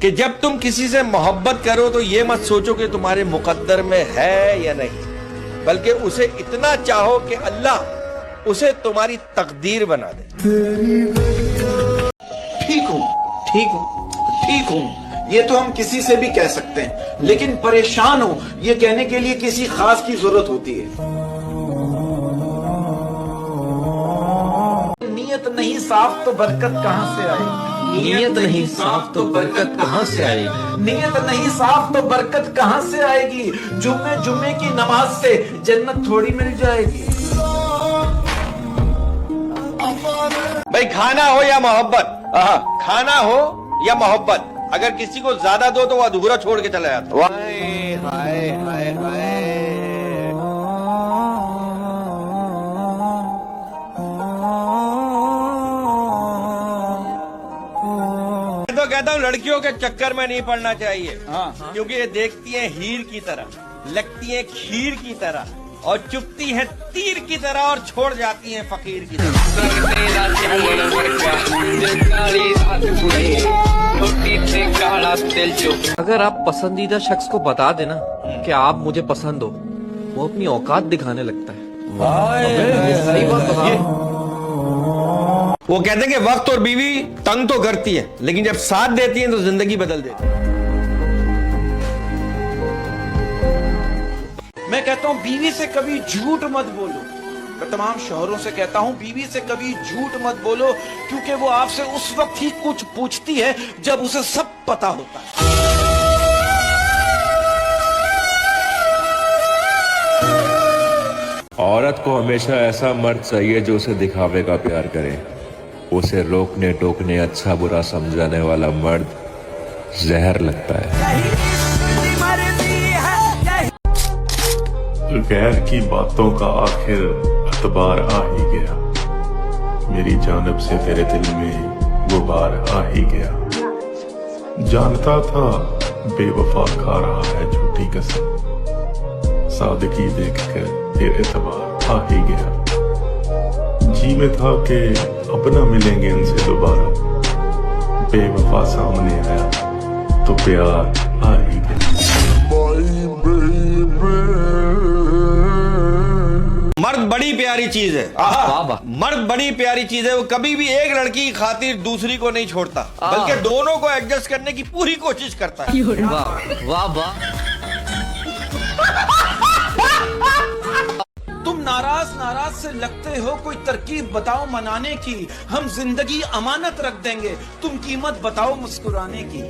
कि जब तुम किसी से मोहब्बत करो तो ये मत सोचो कि तुम्हारे मुकद्दर में है या नहीं, बल्कि उसे इतना चाहो कि अल्लाह उसे तुम्हारी तकदीर बना दे। ठीक हूँ, ठीक हूँ, ठीक हूँ, ये तो हम किसी से भी कह सकते हैं, लेकिन परेशान हूँ ये कहने के लिए किसी खास की जरूरत होती है। नीयत नहीं साफ तो बरकत कहाँ से आएगी? नीयत नहीं साफ तो बरकत कहाँ से आएगी? नीयत नहीं साफ तो बरकत कहाँ से आएगी? जुम्मे जुम्मे की नमाज से जन्नत थोड़ी मिल जाएगी। भाई खाना हो या मोहब्बत, खाना हो या मोहब्बत, अगर किसी को ज्यादा दो तो वो अधूरा छोड़ के चला जाता। हाय हाय हाय हाय। तो कहता हूँ लड़कियों के चक्कर में नहीं पड़ना चाहिए, क्योंकि ये देखती हैं हीर की तरह, लगती हैं खीर की तरह, और चुपती है तीर की तरह और छोड़ जाती हैं फकीर की तरह। अगर आप पसंदीदा शख्स को बता देना कि आप मुझे पसंद हो, वो अपनी औकात दिखाने लगता है। सही बात बता। वो कहते हैं कि वक्त और बीवी तंग तो करती है, लेकिन जब साथ देती है तो जिंदगी बदल देती है। मैं कहता हूँ बीवी से कभी झूठ मत बोलो। मैं तमाम शौहरों से कहता हूँ बीवी से कभी झूठ मत बोलो, क्योंकि वो आपसे उस वक्त ही कुछ पूछती है जब उसे सब पता होता है। औरत को हमेशा ऐसा मर्द चाहिए जो उसे दिखावे का प्यार करे। उसे रोकने टोकने अच्छा बुरा समझाने वाला मर्द जहर लगता है। गैर की बातों का आखिर अतबार आ ही गया, मेरी जानब से तेरे दिल में गुबार आ ही गया। जानता था बेवफा खा रहा है झूठी कसम, सादगी देखकर तेरे एतबार आ ही गया। जी में था कि अब न मिलेंगे इनसे दोबारा, बेवफा सामने आया तो प्यार आ ही गया। मर्द बड़ी प्यारी चीज है, मर्द बड़ी प्यारी चीज है। वो कभी भी एक लड़की की खातिर दूसरी को नहीं छोड़ता, बल्कि दोनों को एडजस्ट करने की पूरी कोशिश करता है। वाह वाह वाह। तुम नाराज से लगते हो, कोई तरकीब बताओ मनाने की। हम जिंदगी अमानत रख देंगे, तुम कीमत बताओ मुस्कुराने की।